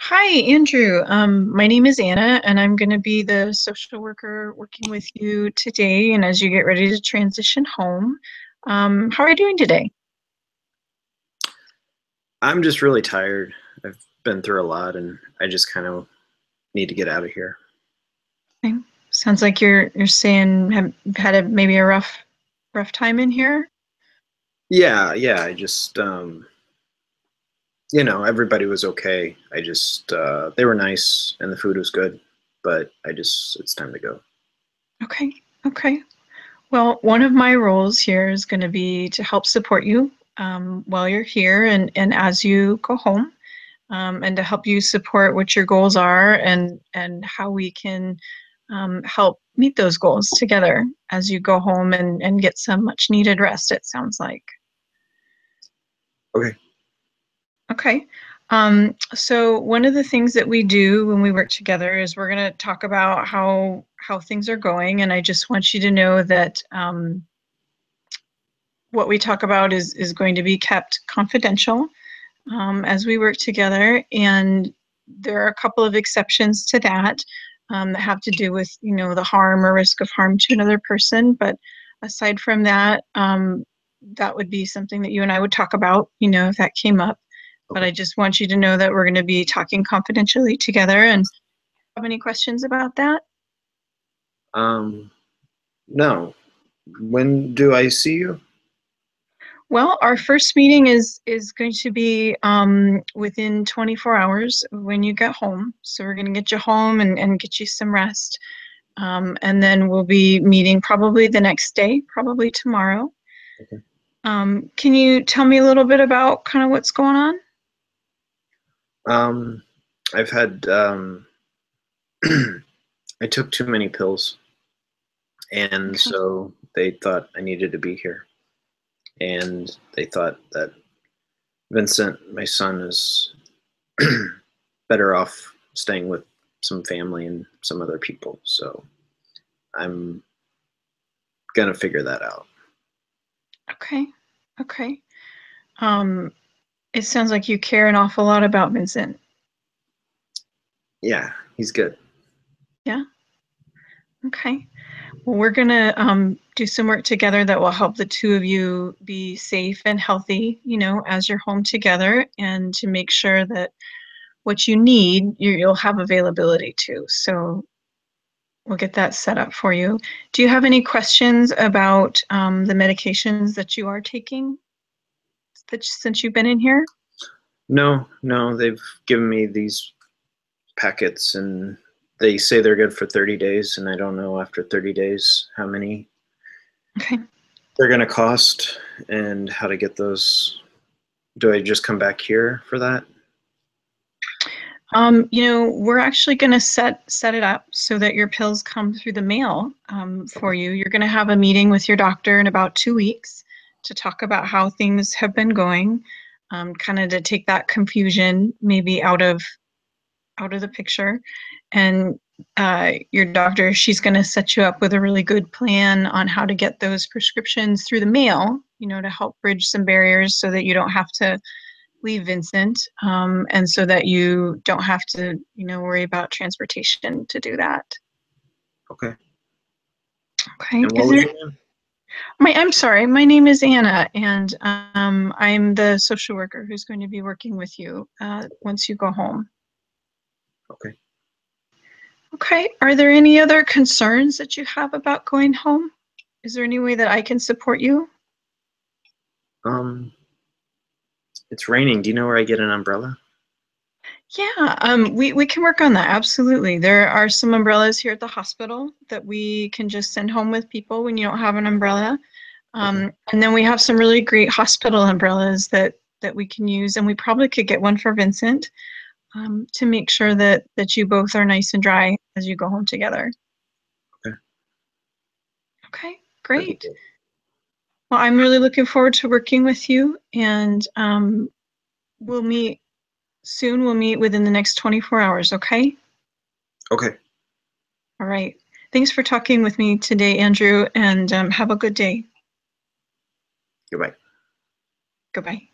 Hi, Andrew. My name is Anna, and I'm going to be the social worker working with you today and as you get ready to transition home. How are you doing today? I'm just really tired. I've been through a lot and I just kind of need to get out of here. Okay. Sounds like you're saying have had maybe a rough time in here. Yeah, I just everybody was okay. I just they were nice and the food was good, but it's time to go. Okay. Okay. Well, one of my roles here is going to be to help support you while you're here and as you go home, and to help you support what your goals are and how we can help meet those goals together as you go home and get some much needed rest, it sounds like. Okay. Okay. So one of the things that we do when we work together is we're going to talk about how things are going, and I just want you to know that what we talk about is going to be kept confidential as we work together. And there are a couple of exceptions to that that have to do with, the harm or risk of harm to another person. But aside from that, that would be something that you and I would talk about, if that came up. But Okay. I just want you to know that we're going to be talking confidentially together. And have any questions about that? Um no. When do I see you? Well, our first meeting is going to be within 24 hours when you get home. So we're going to get you home and get you some rest. And then we'll be meeting probably the next day, probably tomorrow. Okay. Can you tell me a little bit about kind of what's going on? Um I've had I took too many pills and Okay. so they thought I needed to be here. And they thought that Vincent, my son, is better off staying with some family and some other people. So I'm gonna figure that out. Okay. Okay. Um, it sounds like you care an awful lot about Vincent. Yeah, he's good. Yeah. Okay. Well, we're gonna do some work together that will help the two of you be safe and healthy, as you're home together, and to make sure that what you need, you'll have availability to. So we'll get that set up for you. Do you have any questions about the medications that you are taking since you've been in here? No, they've given me these packets and they say they're good for 30 days, and I don't know after 30 days how many Okay. they're gonna cost and how to get those. Do I just come back here for that? We're actually going to set it up so that your pills come through the mail for you. You're going to have a meeting with your doctor in about 2 weeks to talk about how things have been going, kind of to take that confusion maybe out of the picture. And your doctor, she's going to set you up with a really good plan on how to get those prescriptions through the mail, to help bridge some barriers so that you don't have to leave Vincent, and so that you don't have to, worry about transportation to do that. Okay. Okay. And what Is was there, your name? I'm sorry, my name is Anna, and I'm the social worker who's going to be working with you once you go home. Okay. Okay. Are there any other concerns that you have about going home? Is there any way that I can support you? Um, it's raining. Do you know where I get an umbrella? Yeah, we can work on that. Absolutely. There are some umbrellas here at the hospital that we can just send home with people when you don't have an umbrella. Okay. And then we have some really great hospital umbrellas that we can use, and we probably could get one for Vincent to make sure that you both are nice and dry as you go home together. Okay. Okay, That'd be great. good. Well, I'm really looking forward to working with you, and we'll meet soon. We'll meet within the next 24 hours, okay? Okay. All right. Thanks for talking with me today, Andrew, and have a good day. Goodbye. Goodbye.